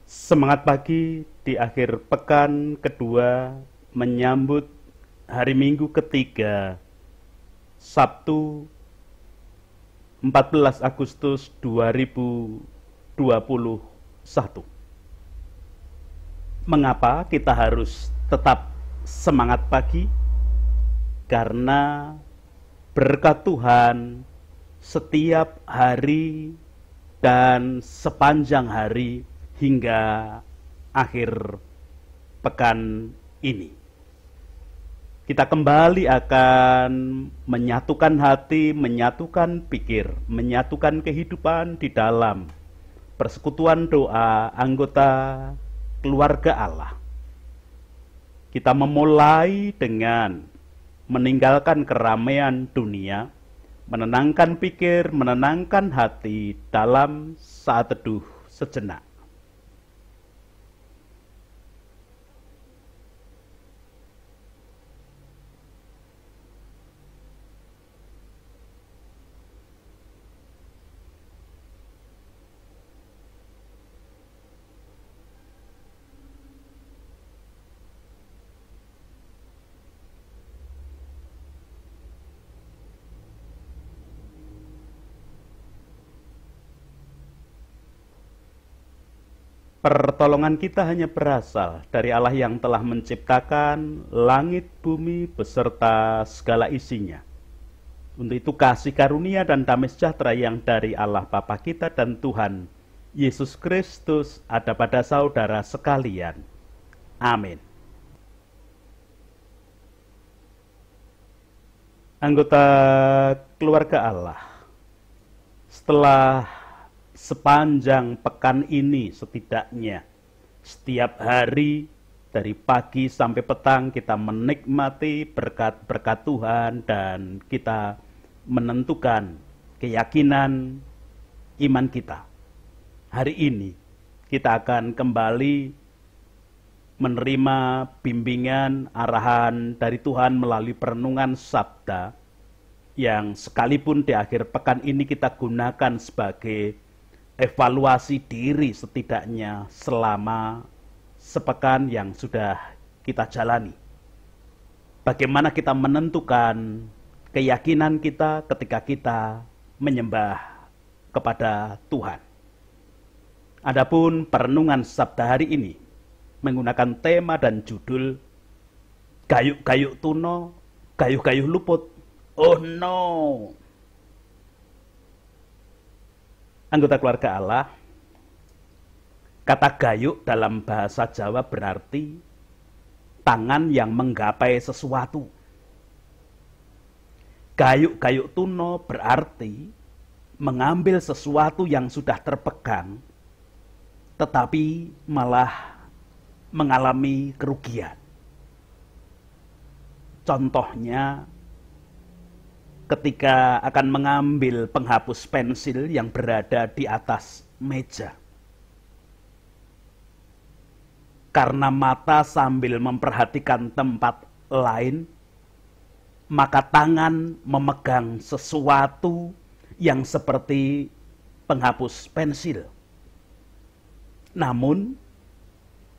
Semangat pagi di akhir pekan kedua menyambut hari Minggu ketiga, Sabtu 14 Agustus 2021. Mengapa kita harus tetap semangat pagi? Karena berkat Tuhan setiap hari dan sepanjang hari hingga akhir pekan ini. Kita kembali akan menyatukan hati, menyatukan pikir, menyatukan kehidupan di dalam persekutuan doa anggota keluarga Allah. Kita memulai dengan meninggalkan keramaian dunia, menenangkan pikir, menenangkan hati dalam saat teduh sejenak. Pertolongan kita hanya berasal dari Allah yang telah menciptakan langit, bumi, beserta segala isinya. Untuk itu kasih karunia dan damai sejahtera yang dari Allah Bapa kita dan Tuhan Yesus Kristus ada pada saudara sekalian. Amin. Anggota keluarga Allah, setelah sepanjang pekan ini setidaknya setiap hari dari pagi sampai petang kita menikmati berkat-berkat Tuhan dan kita menentukan keyakinan iman kita. Hari ini kita akan kembali menerima bimbingan arahan dari Tuhan melalui perenungan sabda yang sekalipun di akhir pekan ini kita gunakan sebagai evaluasi diri setidaknya selama sepekan yang sudah kita jalani. Bagaimana kita menentukan keyakinan kita ketika kita menyembah kepada Tuhan. Adapun perenungan sabda hari ini menggunakan tema dan judul Gayuk-gayuk tuno, gayuh-gayuh luput. Oh no! Anggota keluarga Allah, kata gayuk dalam bahasa Jawa berarti tangan yang menggapai sesuatu. Gayuk-gayuk tuno berarti mengambil sesuatu yang sudah terpegang, tetapi malah mengalami kerugian. Contohnya, ketika akan mengambil penghapus pensil yang berada di atas meja. Karena mata sambil memperhatikan tempat lain, maka tangan memegang sesuatu yang seperti penghapus pensil. Namun,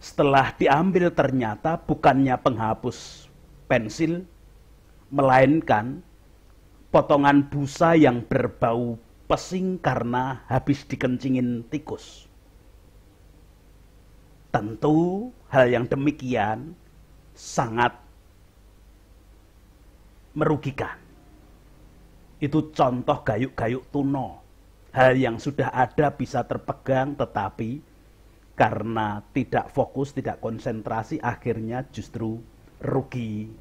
setelah diambil ternyata bukannya penghapus pensil, melainkan potongan busa yang berbau pesing karena habis dikencingin tikus. Tentu hal yang demikian sangat merugikan. Itu contoh gayuk-gayuk tuno. Hal yang sudah ada bisa terpegang tetapi karena tidak fokus, tidak konsentrasi akhirnya justru rugi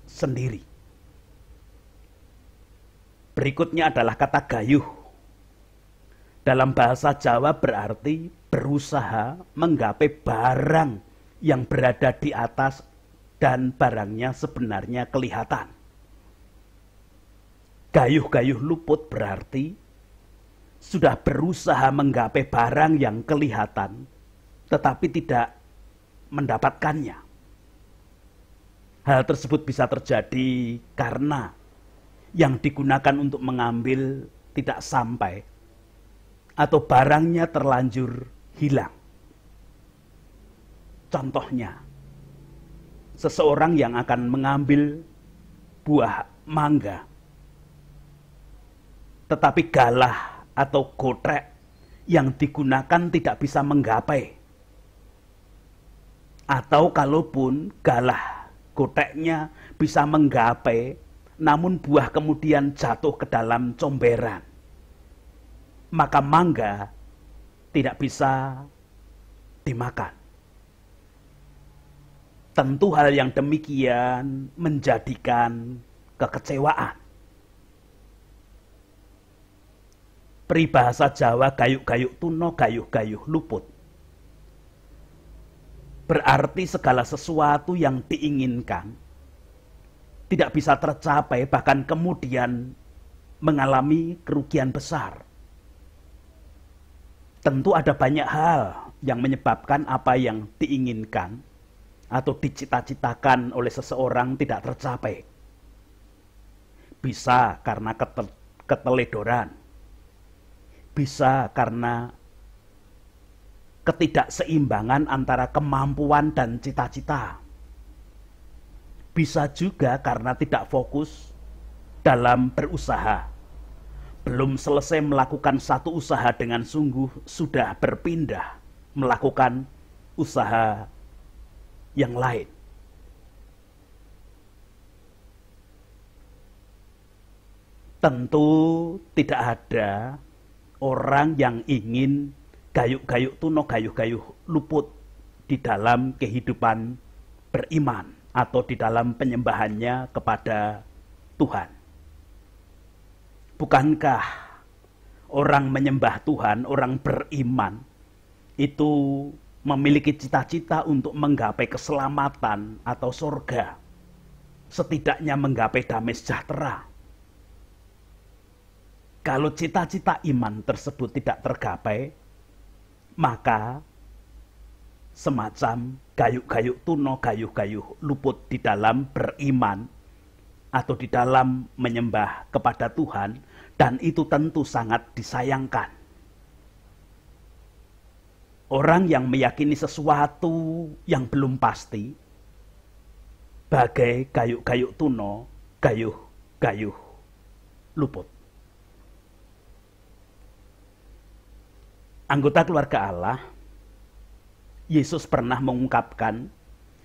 sendiri. Berikutnya adalah kata gayuh. Dalam bahasa Jawa berarti berusaha menggapai barang yang berada di atas dan barangnya sebenarnya kelihatan. Gayuh-gayuh luput berarti sudah berusaha menggapai barang yang kelihatan tetapi tidak mendapatkannya. Hal tersebut bisa terjadi karena yang digunakan untuk mengambil tidak sampai atau barangnya terlanjur hilang. Contohnya, seseorang yang akan mengambil buah mangga, tetapi galah atau gotrek yang digunakan tidak bisa menggapai. Atau kalaupun galah gotreknya bisa menggapai, namun buah kemudian jatuh ke dalam comberan, maka mangga tidak bisa dimakan. Tentu hal yang demikian menjadikan kekecewaan. Peribahasa Jawa gayuk-gayuk tuno, gayuh-gayuh luput. Berarti segala sesuatu yang diinginkan tidak bisa tercapai, bahkan kemudian mengalami kerugian besar. Tentu ada banyak hal yang menyebabkan apa yang diinginkan atau dicita-citakan oleh seseorang tidak tercapai. Bisa karena keteledoran, bisa karena ketidakseimbangan antara kemampuan dan cita-cita. Bisa juga karena tidak fokus dalam berusaha. Belum selesai melakukan satu usaha dengan sungguh, sudah berpindah melakukan usaha yang lain. Tentu tidak ada orang yang ingin gayuk-gayuk tuno, gayuh-gayuh luput di dalam kehidupan beriman atau di dalam penyembahannya kepada Tuhan. Bukankah orang menyembah Tuhan, orang beriman itu memiliki cita-cita untuk menggapai keselamatan atau surga, setidaknya menggapai damai sejahtera? Kalau cita-cita iman tersebut tidak tergapai, maka semacam gayuk-gayuk tuno, gayuh-gayuh luput di dalam beriman atau di dalam menyembah kepada Tuhan, dan itu tentu sangat disayangkan. Orang yang meyakini sesuatu yang belum pasti, bagai gayuk-gayuk tuno, gayuh-gayuh luput. Anggota keluarga Allah, Yesus pernah mengungkapkan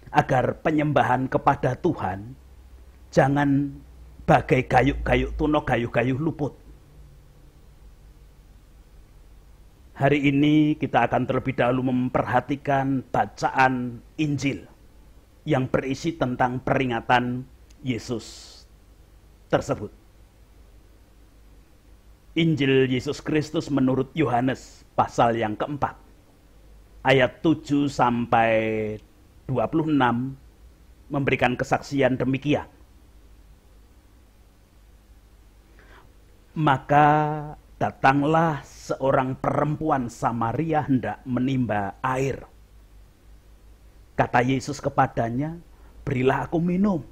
agar penyembahan kepada Tuhan jangan bagai gayuk-gayuk tuno, gayuh-gayuh luput. Hari ini kita akan terlebih dahulu memperhatikan bacaan Injil yang berisi tentang peringatan Yesus tersebut. Injil Yesus Kristus menurut Yohanes pasal yang keempat, ayat 7 sampai 26 memberikan kesaksian demikian. Maka datanglah seorang perempuan Samaria hendak menimba air. Kata Yesus kepadanya, "Berilah aku minum."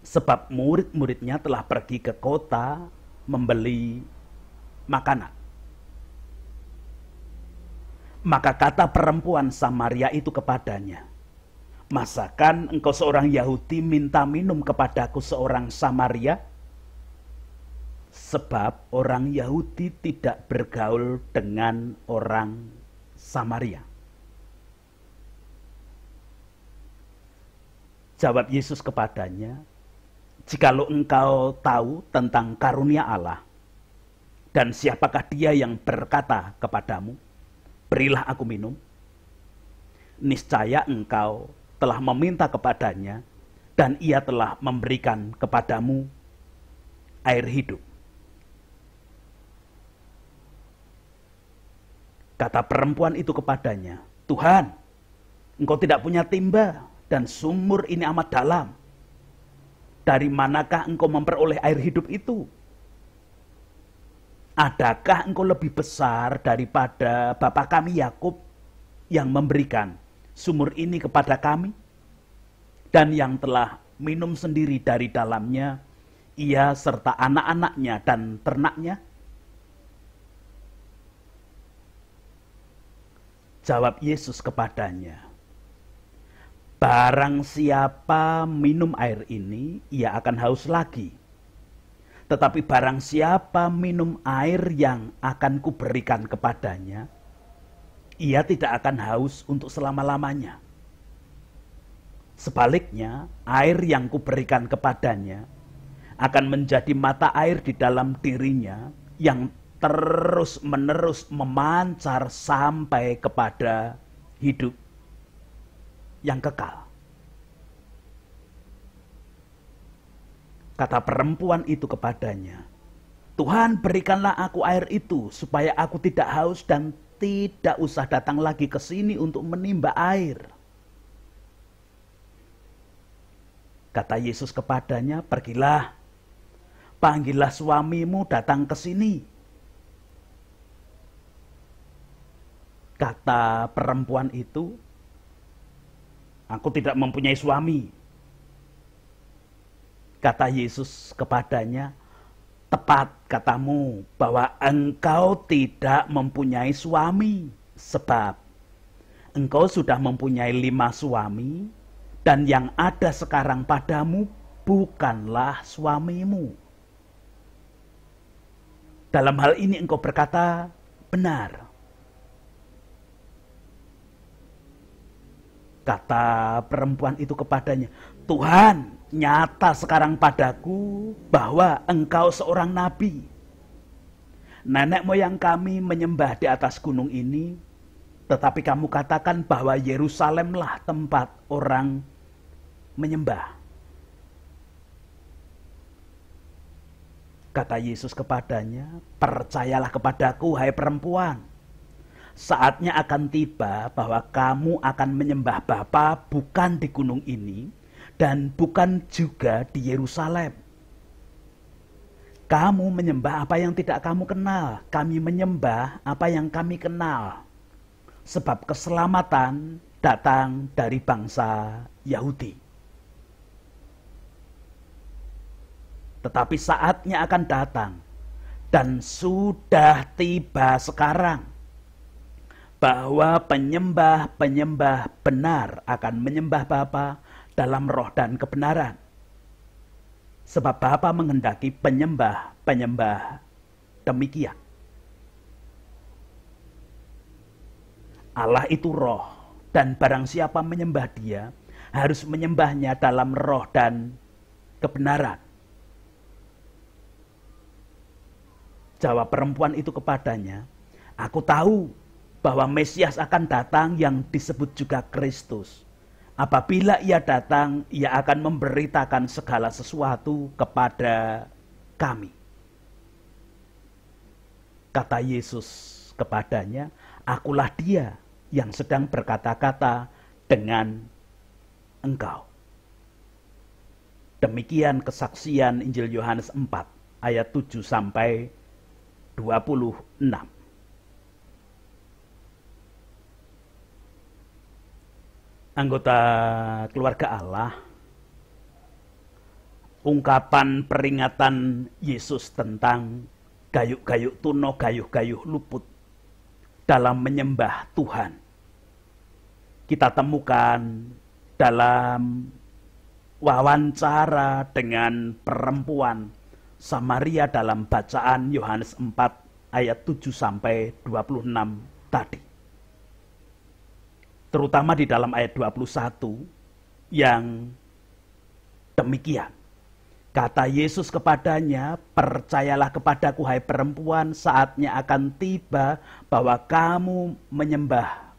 Sebab murid-muridnya telah pergi ke kota membeli makanan. Maka kata perempuan Samaria itu kepadanya, "Masakan engkau seorang Yahudi minta minum kepadaku seorang Samaria?" Sebab orang Yahudi tidak bergaul dengan orang Samaria. Jawab Yesus kepadanya, "Jikalau engkau tahu tentang karunia Allah, dan siapakah dia yang berkata kepadamu, 'Berilah aku minum,' niscaya engkau telah meminta kepadanya, dan ia telah memberikan kepadamu air hidup." Kata perempuan itu kepadanya, "Tuhan, engkau tidak punya timba, dan sumur ini amat dalam. Dari manakah engkau memperoleh air hidup itu? Adakah engkau lebih besar daripada bapa kami Yakub yang memberikan sumur ini kepada kami, dan yang telah minum sendiri dari dalamnya, ia serta anak-anaknya dan ternaknya?" Jawab Yesus kepadanya, barang siapa minum air ini, ia akan haus lagi. Tetapi barang siapa minum air yang akan kuberikan kepadanya, ia tidak akan haus untuk selama-lamanya. Sebaliknya, air yang kuberikan kepadanya akan menjadi mata air di dalam dirinya yang terus-menerus memancar sampai kepada hidup yang kekal. Kata perempuan itu kepadanya, Tuhan, berikanlah aku air itu supaya aku tidak haus dan tidak usah datang lagi ke sini untuk menimba air. Kata Yesus kepadanya, pergilah, panggillah suamimu datang ke sini. Kata perempuan itu, aku tidak mempunyai suami. Kata Yesus kepadanya, tepat katamu bahwa engkau tidak mempunyai suami, sebab engkau sudah mempunyai 5 suami, dan yang ada sekarang padamu bukanlah suamimu. Dalam hal ini engkau berkata benar. Kata perempuan itu kepadanya, Tuhan, nyata sekarang padaku bahwa engkau seorang nabi. Nenek moyang kami menyembah di atas gunung ini, tetapi kamu katakan bahwa Yerusalemlah tempat orang menyembah. Kata Yesus kepadanya, percayalah kepadaku, hai perempuan. Saatnya akan tiba bahwa kamu akan menyembah Bapa bukan di gunung ini dan bukan juga di Yerusalem. Kamu menyembah apa yang tidak kamu kenal, kami menyembah apa yang kami kenal. Sebab keselamatan datang dari bangsa Yahudi. Tetapi saatnya akan datang dan sudah tiba sekarang bahwa penyembah-penyembah benar akan menyembah Bapa dalam roh dan kebenaran. Sebab Bapa menghendaki penyembah-penyembah demikian. Allah itu roh, dan barang siapa menyembah Dia harus menyembahnya dalam roh dan kebenaran. Jawab perempuan itu kepadanya, aku tahu bahwa Mesias akan datang yang disebut juga Kristus. Apabila ia datang, ia akan memberitakan segala sesuatu kepada kami. Kata Yesus kepadanya, akulah Dia yang sedang berkata-kata dengan engkau. Demikian kesaksian Injil Yohanes 4 ayat 7 sampai 26. Anggota keluarga Allah, ungkapan peringatan Yesus tentang gayuk-gayuk tuno, gayuh-gayuh luput dalam menyembah Tuhan kita temukan dalam wawancara dengan perempuan Samaria dalam bacaan Yohanes 4 ayat 7 sampai 26 tadi. Terutama di dalam ayat 21 yang demikian. Kata Yesus kepadanya, percayalah kepadaku hai perempuan, saatnya akan tiba bahwa kamu menyembah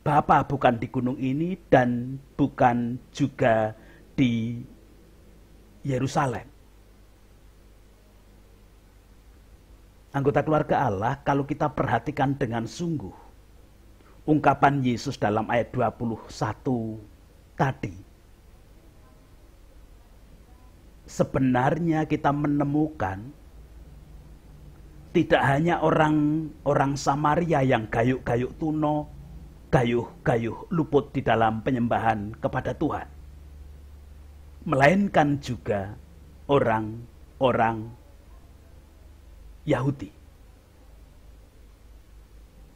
Bapa bukan di gunung ini dan bukan juga di Yerusalem. Anggota keluarga Allah, kalau kita perhatikan dengan sungguh ungkapan Yesus dalam ayat 21 tadi, sebenarnya kita menemukan tidak hanya orang Samaria yang gayuk-gayuk tuno, gayuh-gayuh luput di dalam penyembahan kepada Tuhan, melainkan juga orang-orang Yahudi.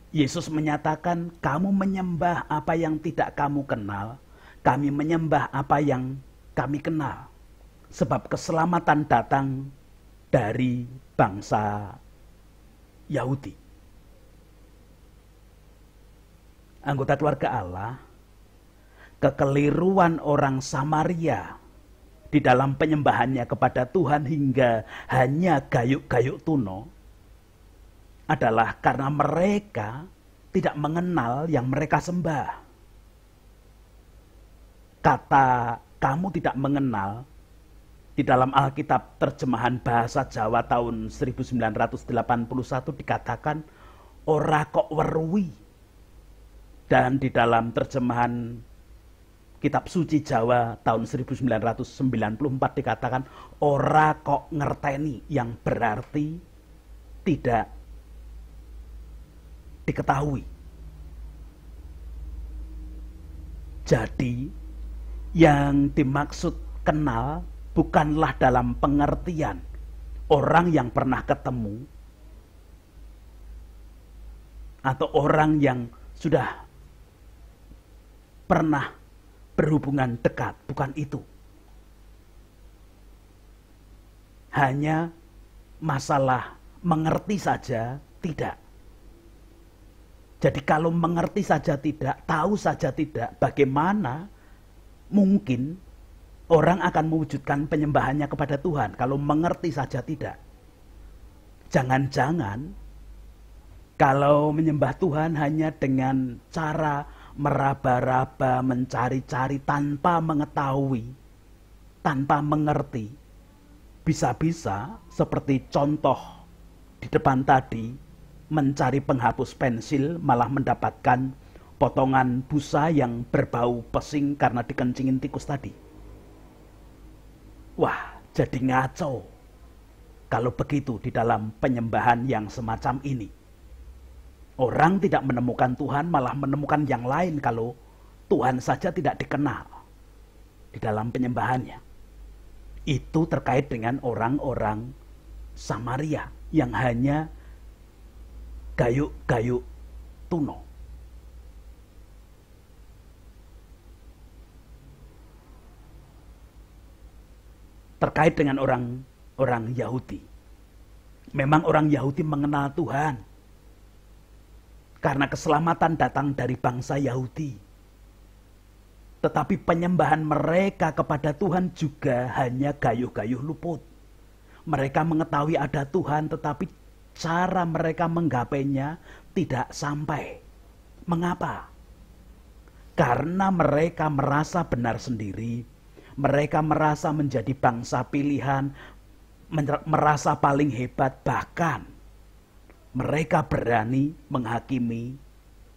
Yesus menyatakan, kamu menyembah apa yang tidak kamu kenal, kami menyembah apa yang kami kenal. Sebab keselamatan datang dari bangsa Yahudi. Anggota keluarga Allah, kekeliruan orang Samaria di dalam penyembahannya kepada Tuhan hingga hanya gayuk-gayuk tuno adalah karena mereka tidak mengenal yang mereka sembah. Kata kamu tidak mengenal di dalam Alkitab terjemahan bahasa Jawa tahun 1981 dikatakan ora kok weruhi. Dan di dalam terjemahan Kitab Suci Jawa tahun 1994 dikatakan ora kok ngerteni, yang berarti tidak diketahui. Jadi yang dimaksud kenal bukanlah dalam pengertian orang yang pernah ketemu atau orang yang sudah pernah berhubungan dekat, bukan itu. Hanya masalah mengerti saja tidak. Jadi kalau mengerti saja tidak, tahu saja tidak, bagaimana mungkin orang akan mewujudkan penyembahannya kepada Tuhan kalau mengerti saja tidak? Jangan-jangan kalau menyembah Tuhan hanya dengan cara meraba-raba, mencari-cari tanpa mengetahui, tanpa mengerti, bisa-bisa seperti contoh di depan tadi, mencari penghapus pensil malah mendapatkan potongan busa yang berbau pesing karena dikencingin tikus tadi. Wah, jadi ngaco kalau begitu di dalam penyembahan yang semacam ini. Orang tidak menemukan Tuhan, malah menemukan yang lain kalau Tuhan saja tidak dikenal di dalam penyembahannya. Itu terkait dengan orang-orang Samaria yang hanya gayuk-gayuk tuno. Terkait dengan orang Yahudi. Memang orang Yahudi mengenal Tuhan. Karena keselamatan datang dari bangsa Yahudi. Tetapi penyembahan mereka kepada Tuhan juga hanya gayuh-gayuh luput. Mereka mengetahui ada Tuhan, tetapi cara mereka menggapainya tidak sampai. Mengapa? Karena mereka merasa benar sendiri. Mereka merasa menjadi bangsa pilihan, merasa paling hebat, bahkan mereka berani menghakimi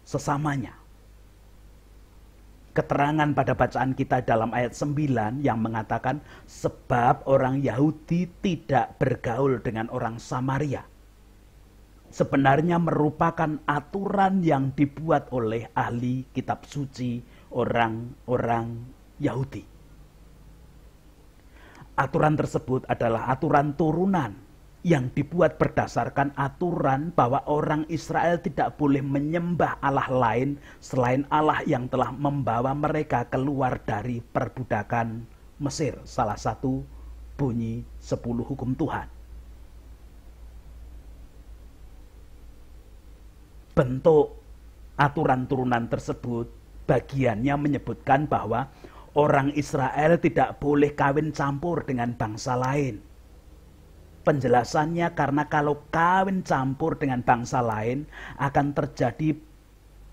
sesamanya. Keterangan pada bacaan kita dalam ayat 9 yang mengatakan sebab orang Yahudi tidak bergaul dengan orang Samaria. Sebenarnya merupakan aturan yang dibuat oleh ahli kitab suci orang-orang Yahudi. Aturan tersebut adalah aturan turunan yang dibuat berdasarkan aturan bahwa orang Israel tidak boleh menyembah Allah lain selain Allah yang telah membawa mereka keluar dari perbudakan Mesir. Salah satu bunyi 10 hukum Tuhan. Bentuk aturan turunan tersebut bagiannya menyebutkan bahwa orang Israel tidak boleh kawin campur dengan bangsa lain. Penjelasannya karena kalau kawin campur dengan bangsa lain akan terjadi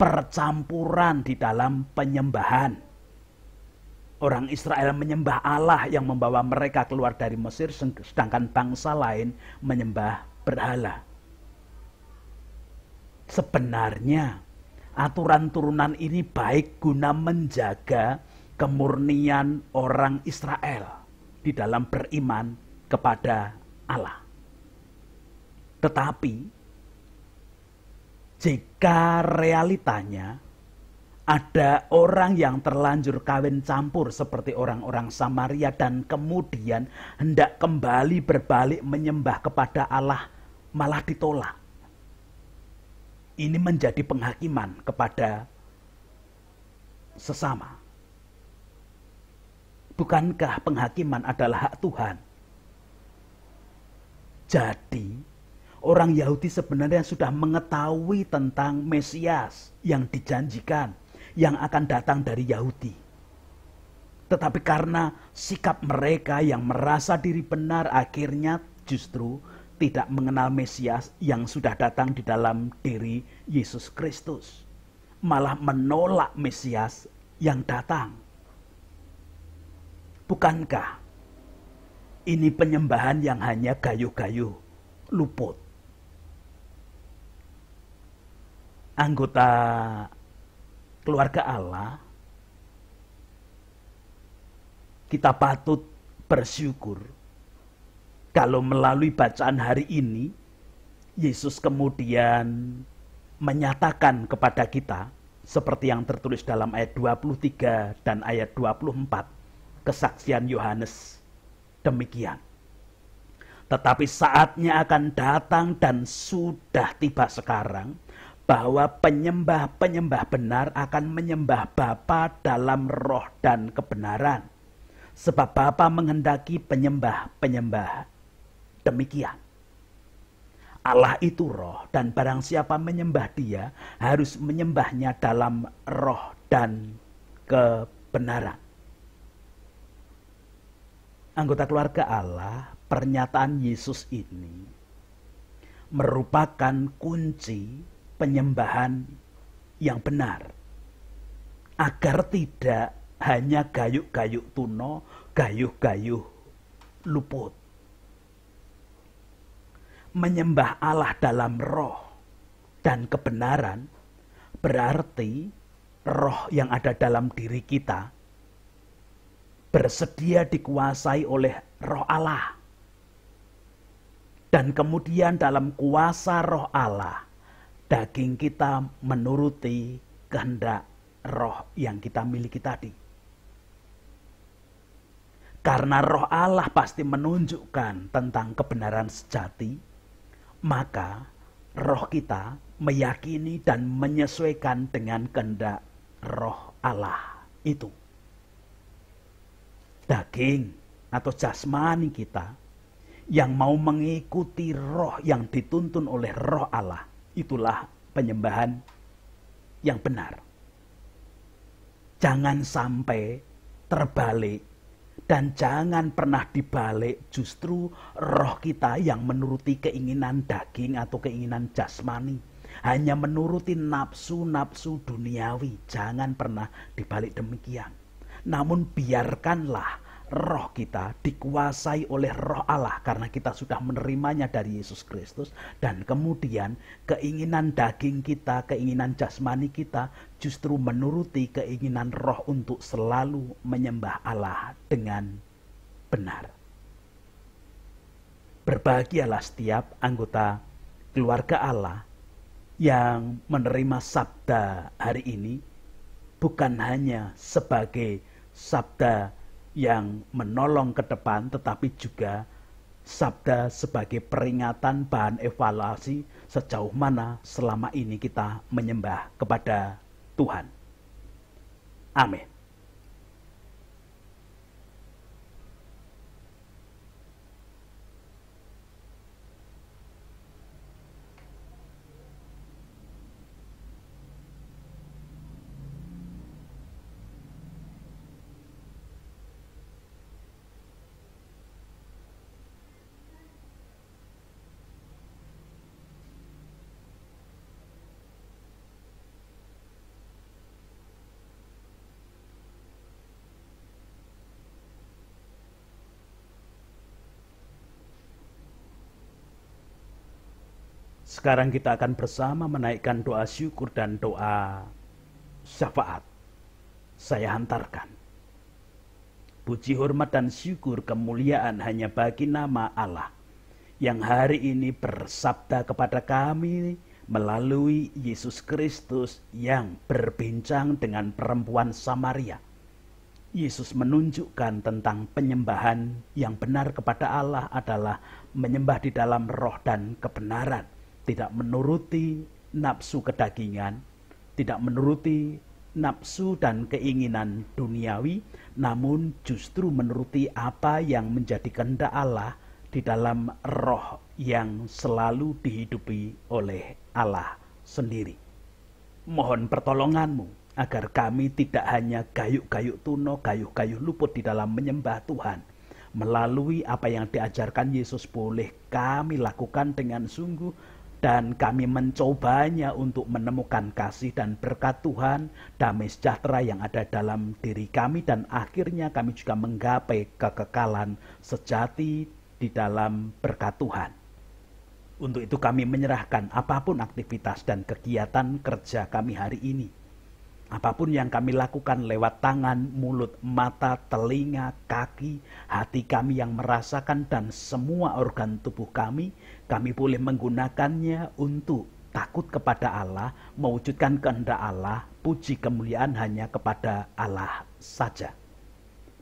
percampuran di dalam penyembahan. Orang Israel menyembah Allah yang membawa mereka keluar dari Mesir, sedangkan bangsa lain menyembah berhala. Sebenarnya aturan turunan ini baik guna menjaga kemurnian orang Israel di dalam beriman kepada Allah. Tetapi jika realitanya ada orang yang terlanjur kawin campur seperti orang-orang Samaria dan kemudian hendak kembali berbalik menyembah kepada Allah malah ditolak. ini menjadi penghakiman kepada sesama. Bukankah penghakiman adalah hak Tuhan? Jadi, orang Yahudi sebenarnya sudah mengetahui tentang Mesias yang dijanjikan, yang akan datang dari Yahudi. Tetapi karena sikap mereka yang merasa diri benar, akhirnya justru tidak mengenal Mesias yang sudah datang di dalam diri Yesus Kristus. Malah menolak Mesias yang datang. Bukankah ini penyembahan yang hanya gayu-gayu, luput? Anggota keluarga Allah, kita patut bersyukur kalau melalui bacaan hari ini, Yesus kemudian menyatakan kepada kita, seperti yang tertulis dalam ayat 23 dan ayat 24, kesaksian Yohanes demikian. Tetapi saatnya akan datang dan sudah tiba sekarang, bahwa penyembah-penyembah benar akan menyembah Bapa dalam roh dan kebenaran. Sebab Bapa menghendaki penyembah-penyembah demikian. Allah itu roh, dan barang siapa menyembah Dia harus menyembahnya dalam roh dan kebenaran. Anggota keluarga Allah, pernyataan Yesus ini merupakan kunci penyembahan yang benar, agar tidak hanya gayuk-gayuk tuno, gayuh-gayuh luput. Menyembah Allah dalam roh dan kebenaran berarti roh yang ada dalam diri kita bersedia dikuasai oleh roh Allah. Dan kemudian dalam kuasa roh Allah, daging kita menuruti kehendak roh yang kita miliki tadi. Karena roh Allah pasti menunjukkan tentang kebenaran sejati, maka roh kita meyakini dan menyesuaikan dengan kehendak roh Allah itu. Daging atau jasmani kita yang mau mengikuti roh yang dituntun oleh roh Allah, itulah penyembahan yang benar. Jangan sampai terbalik, dan jangan pernah dibalik, justru roh kita yang menuruti keinginan daging atau keinginan jasmani, hanya menuruti nafsu-nafsu duniawi. Jangan pernah dibalik demikian. Namun biarkanlah roh kita dikuasai oleh roh Allah, karena kita sudah menerimanya dari Yesus Kristus. Dan kemudian keinginan daging kita, keinginan jasmani kita justru menuruti keinginan roh untuk selalu menyembah Allah dengan benar. Berbahagialah setiap anggota keluarga Allah yang menerima sabda hari ini, bukan hanya sebagai sabda yang menolong ke depan, tetapi juga sabda sebagai peringatan, bahan evaluasi sejauh mana selama ini kita menyembah kepada Tuhan. Amin. Sekarang kita akan bersama menaikkan doa syukur dan doa syafaat. Saya hantarkan. Puji, hormat, dan syukur kemuliaan hanya bagi nama Allah yang hari ini bersabda kepada kami melalui Yesus Kristus yang berbincang dengan perempuan Samaria. Yesus menunjukkan tentang penyembahan yang benar kepada Allah adalah menyembah di dalam roh dan kebenaran, tidak menuruti nafsu kedagingan, tidak menuruti nafsu dan keinginan duniawi, namun justru menuruti apa yang menjadi kehendak Allah di dalam roh yang selalu dihidupi oleh Allah sendiri. Mohon pertolongan-Mu agar kami tidak hanya gayuk-gayuk tuno, gayuh-gayuh luput di dalam menyembah Tuhan. Melalui apa yang diajarkan Yesus boleh kami lakukan dengan sungguh, dan kami mencobanya untuk menemukan kasih dan berkat Tuhan, damai sejahtera yang ada dalam diri kami, dan akhirnya kami juga menggapai kekekalan sejati di dalam berkat Tuhan. Untuk itu kami menyerahkan apapun aktivitas dan kegiatan kerja kami hari ini. Apapun yang kami lakukan lewat tangan, mulut, mata, telinga, kaki, hati kami yang merasakan, dan semua organ tubuh kami boleh menggunakannya untuk takut kepada Allah, mewujudkan kehendak Allah, puji kemuliaan hanya kepada Allah saja.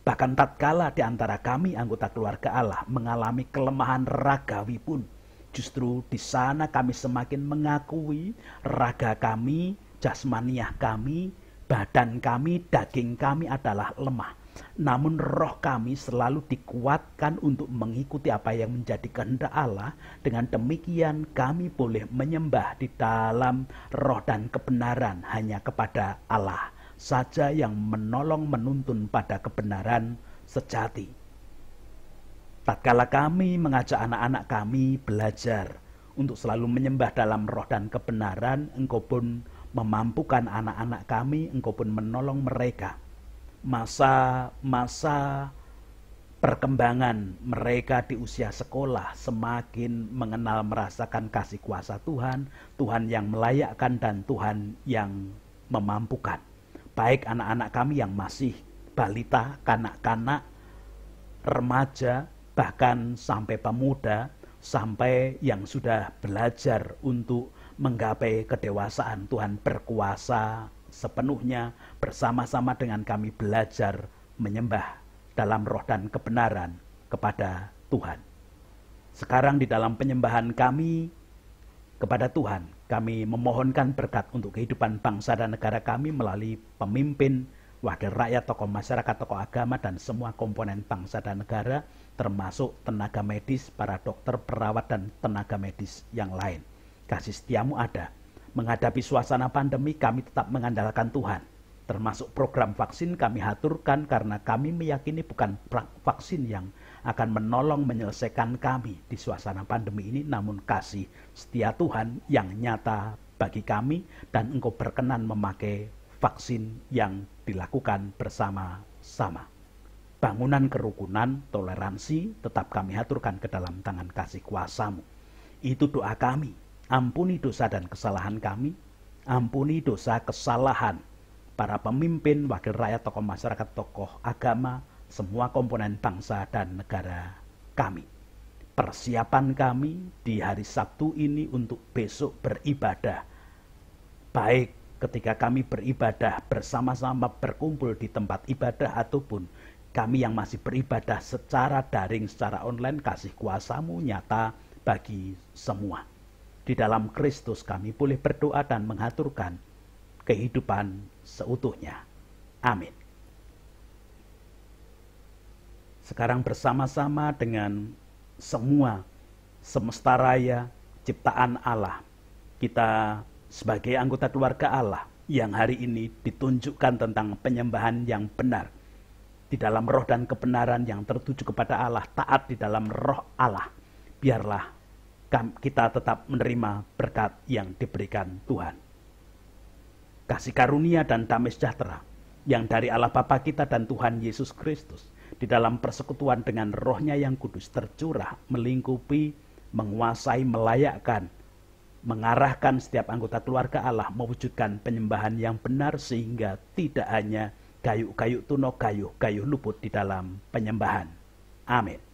Bahkan tatkala di antara kami anggota keluarga Allah mengalami kelemahan ragawi pun, justru di sana kami semakin mengakui raga kami, jasmaniah kami, badan kami, daging kami adalah lemah. Namun roh kami selalu dikuatkan untuk mengikuti apa yang menjadi kehendak Allah. Dengan demikian kami boleh menyembah di dalam roh dan kebenaran hanya kepada Allah saja yang menolong menuntun pada kebenaran sejati. Tatkala kami mengajak anak-anak kami belajar untuk selalu menyembah dalam roh dan kebenaran, Engkau pun memampukan anak-anak kami, Engkau pun menolong mereka. Masa-masa perkembangan mereka di usia sekolah semakin mengenal merasakan kasih kuasa Tuhan, Tuhan yang melayakkan dan Tuhan yang memampukan. Baik anak-anak kami yang masih balita, kanak-kanak, remaja, bahkan sampai pemuda, sampai yang sudah belajar untuk menggapai kedewasaan. Tuhan berkuasa sepenuhnya bersama-sama dengan kami belajar menyembah dalam roh dan kebenaran kepada Tuhan. Sekarang di dalam penyembahan kami kepada Tuhan, kami memohonkan berkat untuk kehidupan bangsa dan negara kami melalui pemimpin, wakil rakyat, tokoh masyarakat, tokoh agama, dan semua komponen bangsa dan negara, termasuk tenaga medis, para dokter, perawat, dan tenaga medis yang lain. Kasih setiamu ada. Menghadapi suasana pandemi, kami tetap mengandalkan Tuhan. Termasuk program vaksin kami haturkan karena kami meyakini bukan vaksin yang akan menolong menyelesaikan kami di suasana pandemi ini, namun kasih setia Tuhan yang nyata bagi kami, dan Engkau berkenan memakai vaksin yang dilakukan bersama-sama. Bangunan kerukunan, toleransi tetap kami haturkan ke dalam tangan kasih kuasa-Mu. Itu doa kami. Ampuni dosa dan kesalahan kami, ampuni dosa kesalahan para pemimpin, wakil rakyat, tokoh masyarakat, tokoh agama, semua komponen bangsa dan negara kami. Persiapan kami di hari Sabtu ini untuk besok beribadah, baik ketika kami beribadah bersama-sama berkumpul di tempat ibadah ataupun kami yang masih beribadah secara daring, secara online, kasih kuasa-Mu nyata bagi semua. Di dalam Kristus kami boleh berdoa dan mengaturkan kehidupan seutuhnya. Amin. Sekarang bersama-sama dengan semua semesta raya ciptaan Allah, kita sebagai anggota keluarga Allah yang hari ini ditunjukkan tentang penyembahan yang benar di dalam roh dan kebenaran yang tertuju kepada Allah, taat di dalam roh Allah. Biarlah kita tetap menerima berkat yang diberikan Tuhan. Kasih karunia dan damai sejahtera yang dari Allah Bapa kita dan Tuhan Yesus Kristus di dalam persekutuan dengan Roh-Nya yang kudus tercurah, melingkupi, menguasai, melayakkan, mengarahkan setiap anggota keluarga Allah mewujudkan penyembahan yang benar, sehingga tidak hanya gayuk-gayuk tuno, gayuh-gayuh luput di dalam penyembahan. Amin.